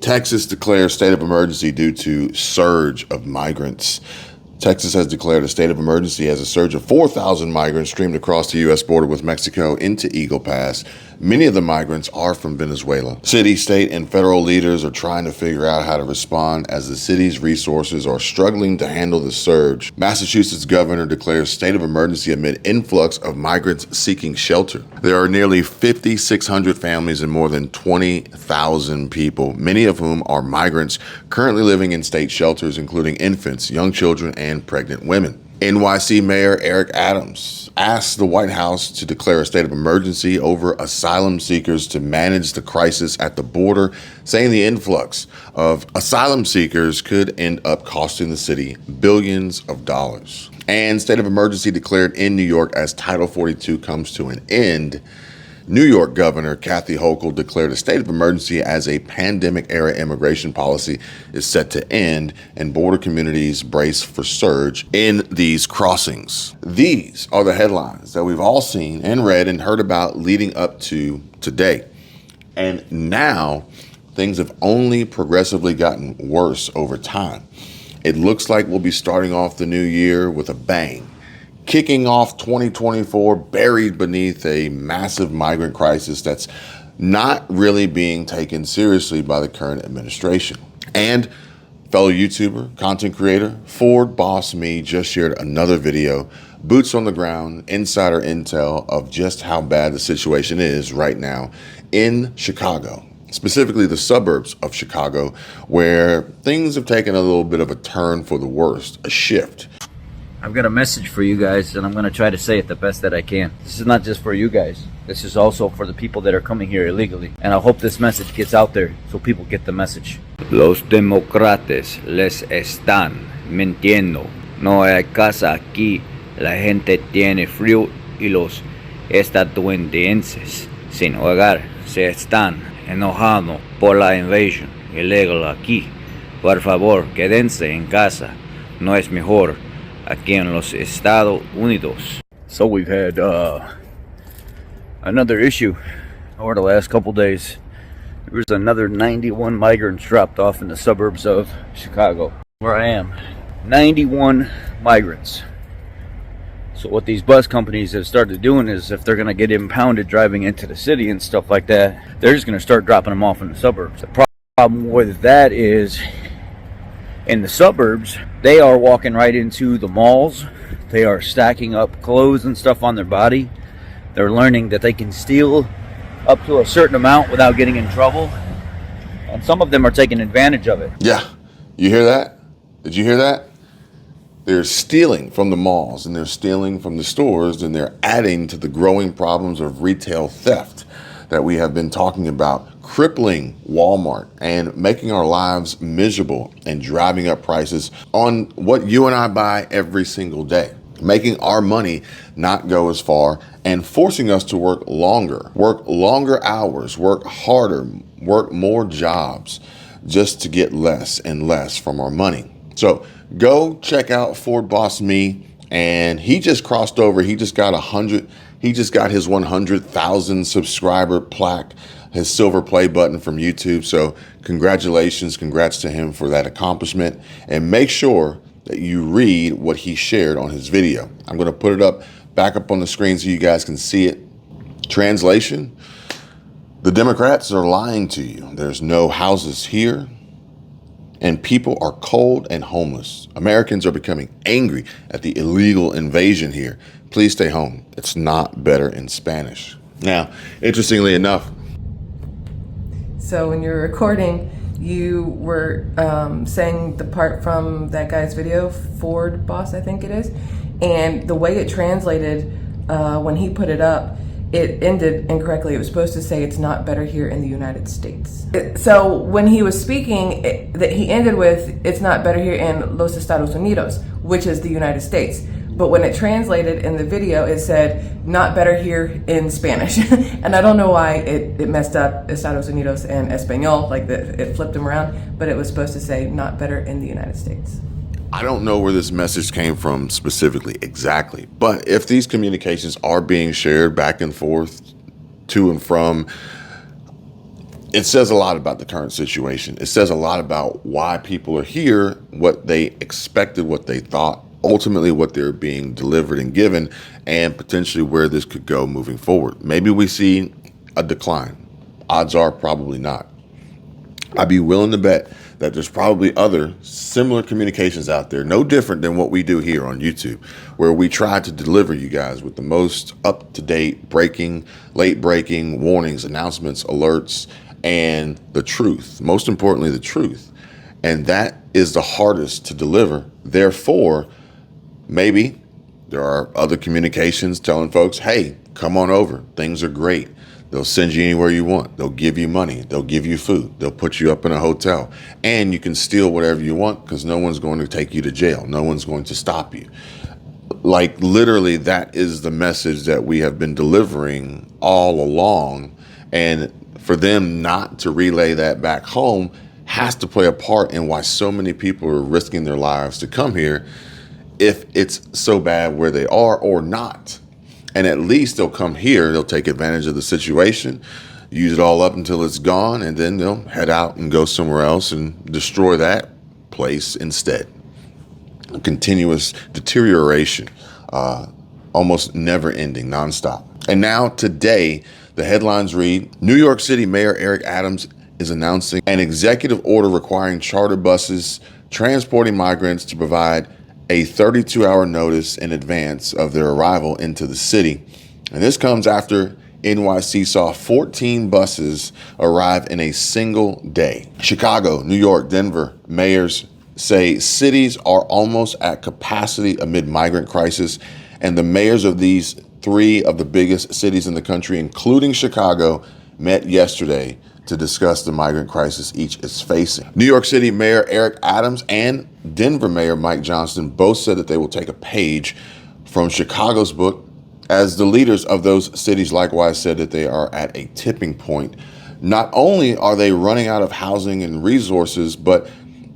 Texas declares state of emergency due to surge of migrants. Texas has declared a state of emergency as a surge of 4,000 migrants streamed across the U.S. border with Mexico into Eagle Pass. Many of the migrants are from Venezuela. City, state, and federal leaders are trying to figure out how to respond as the city's resources are struggling to handle the surge. Massachusetts governor declares state of emergency amid influx of migrants seeking shelter. There are nearly 5,600 families and more than 20,000 people, many of whom are migrants, currently living in state shelters, including infants, young children, and pregnant women. NYC Mayor Eric Adams asked the White House to declare a state of emergency over asylum seekers to manage the crisis at the border, saying the influx of asylum seekers could end up costing the city billions of dollars. And state of emergency declared in New York as Title 42 comes to an end. New York Governor Kathy Hochul declared a state of emergency as a pandemic-era immigration policy is set to end and border communities brace for surge in these crossings. These are the headlines that we've all seen and read and heard about leading up to today. And now things have only progressively gotten worse over time. It looks like we'll be starting off the new year with a bang, kicking off 2024 buried beneath a massive migrant crisis that's not really being taken seriously by the current administration. And fellow YouTuber, content creator, Ford Boss Me just shared another video, boots on the ground, insider intel of just how bad the situation is right now in Chicago, specifically the suburbs of Chicago, where things have taken a little bit of a turn for the worst, a shift. I've got a message for you guys, and I'm going to try to say it the best that I can. This is not just for you guys. This is also for the people that are coming here illegally. And I hope this message gets out there so people get the message. Los demócratas les están mintiendo. No hay casa aquí. La gente tiene frío y los estadounidenses sin hogar se están enojando por la invasión ilegal aquí. Por favor, quédense en casa. No es mejor aquí en los Estados Unidos. So we've had another issue over the last couple days. There was another 91 migrants dropped off in the suburbs of Chicago, where I am. 91 migrants. So what these bus companies have started doing is, if they're going to get impounded driving into the city and stuff like that, they're just going to start dropping them off in the suburbs. The problem with that is, in the suburbs, they are walking right into the malls. They are stacking up clothes and stuff on their body. They're learning that they can steal up to a certain amount without getting in trouble. And some of them are taking advantage of it. Yeah, you hear that? Did you hear that? They're stealing from the malls and they're stealing from the stores, and they're adding to the growing problems of retail theft that we have been talking about, crippling Walmart and making our lives miserable and driving up prices on what you and I buy every single day, making our money not go as far and forcing us to work longer hours, work harder, work more jobs just to get less and less from our money. So go check out Ford Boss Me, and he just crossed over. He just got his 100,000 subscriber plaque, his silver play button from YouTube. So congratulations, congrats to him for that accomplishment. And make sure that you read what he shared on his video. I'm going to put it back up on the screen so you guys can see it. Translation: the Democrats are lying to you. There's no houses here, and people are cold and homeless. Americans are becoming angry at the illegal invasion here. Please stay home. It's not better in Spanish. Now, interestingly enough, so when you're recording, you were saying the part from that guy's video, Ford Boss, I think it is, and the way it translated when he put it up, it ended incorrectly. It was supposed to say it's not better here in the United States. So when he was speaking, he ended with it's not better here in Los Estados Unidos, which is the United States. But when it translated in the video, it said not better here in Spanish. And I don't know why it messed up Estados Unidos and Espanol, like it flipped them around, but it was supposed to say not better in the United States. I don't know where this message came from specifically, exactly. But if these communications are being shared back and forth to and from it says a lot about the current situation. It says a lot about why people are here, what they expected, what they thought, ultimately what they're being delivered and given, and potentially where this could go moving forward. Maybe we see a decline. Odds are probably not. I'd be willing to bet that there's probably other similar communications out there, no different than what we do here on YouTube, where we try to deliver you guys with the most up-to-date, breaking, late-breaking warnings, announcements, alerts, and the truth. Most importantly, the truth. And that is the hardest to deliver. Therefore, maybe there are other communications telling folks, hey, come on over. Things are great. They'll send you anywhere you want. They'll give you money. They'll give you food. They'll put you up in a hotel. And you can steal whatever you want because no one's going to take you to jail. No one's going to stop you. Like literally, that is the message that we have been delivering all along. And for them not to relay that back home has to play a part in why so many people are risking their lives to come here, if it's so bad where they are or not. And at least they'll come here, they'll take advantage of the situation, use it all up until it's gone, and then they'll head out and go somewhere else and destroy that place instead. A continuous deterioration, almost never ending, nonstop. And now today, the headlines read, New York City Mayor Eric Adams is announcing an executive order requiring charter buses transporting migrants to provide a 32-hour notice in advance of their arrival into the city. And this comes after NYC saw 14 buses arrive in a single day. Chicago, New York, Denver mayors say cities are almost at capacity amid migrant crisis. And the mayors of these three of the biggest cities in the country, including Chicago, met yesterday to discuss the migrant crisis each is facing. New York City Mayor Eric Adams and Denver Mayor Mike Johnston both said that they will take a page from Chicago's book, as the leaders of those cities likewise said that they are at a tipping point. Not only are they running out of housing and resources, but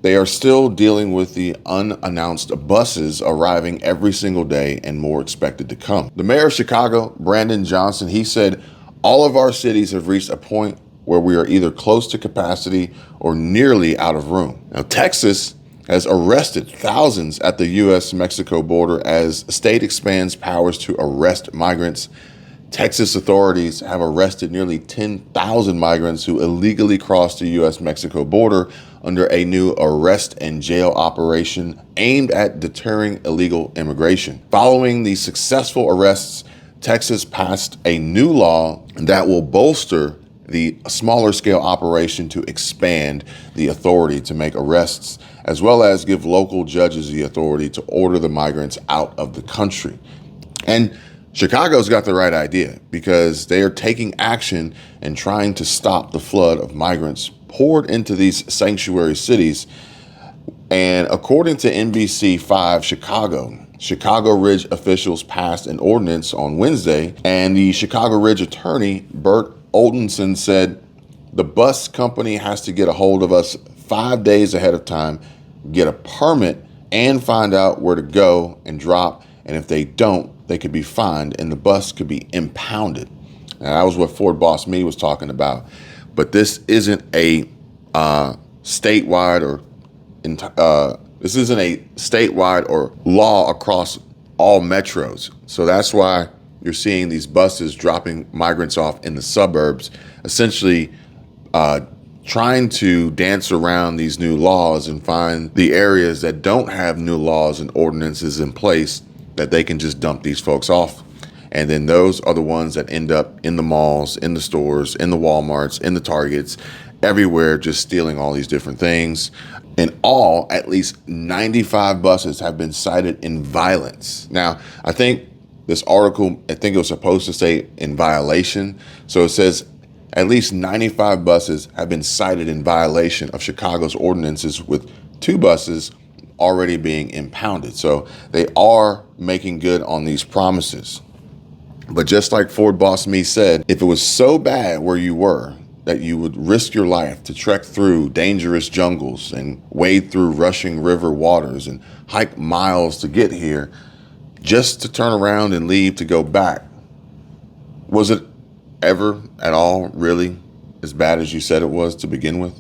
they are still dealing with the unannounced buses arriving every single day and more expected to come. The mayor of Chicago, Brandon Johnson, he said, all of our cities have reached a point where we are either close to capacity or nearly out of room. Now, Texas has arrested thousands at the U.S.-Mexico border as the state expands powers to arrest migrants. Texas authorities have arrested nearly 10,000 migrants who illegally crossed the U.S.-Mexico border under a new arrest and jail operation aimed at deterring illegal immigration. Following the successful arrests, Texas passed a new law that will bolster the smaller scale operation to expand the authority to make arrests, as well as give local judges the authority to order the migrants out of the country. And Chicago's got the right idea because they are taking action and trying to stop the flood of migrants poured into these sanctuary cities. And according to NBC5 Chicago Ridge officials passed an ordinance on Wednesday, and the Chicago Ridge attorney, Bert Oldenson, said the bus company has to get a hold of us 5 days ahead of time, get a permit, and find out where to go and drop. And if they don't, they could be fined and the bus could be impounded. Now, that was what Ford Boss Me was talking about. But this isn't a statewide or law across all metros. So that's why you're seeing these buses dropping migrants off in the suburbs, essentially trying to dance around these new laws and find the areas that don't have new laws and ordinances in place that they can just dump these folks off. And then those are the ones that end up in the malls, in the stores, in the Walmarts, in the Targets, everywhere, just stealing all these different things. In all, at least 95 buses have been cited in violence. Now, I think this article, it was supposed to say in violation. So it says at least 95 buses have been cited in violation of Chicago's ordinances, with 2 buses already being impounded. So they are making good on these promises. But just like Ford Boss Me said, if it was so bad where you were that you would risk your life to trek through dangerous jungles and wade through rushing river waters and hike miles to get here just to turn around and leave to go back, was it ever at all really as bad as you said it was to begin with?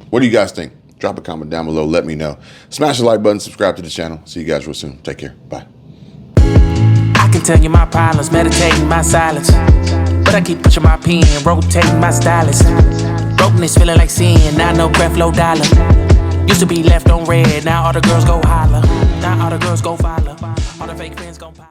What do you guys think? Drop a comment down below. Let me know. Smash the like button. Subscribe to the channel. See you guys real soon. Take care. Bye. I can tell you my problems, meditating my silence. But I keep pushing my pen, rotating my stylus. Brokenness feeling like sin, now no Creflo dollar. Used to be left on red, now all the girls go holler. Now all the girls go follow. All the fake friends gon' pop.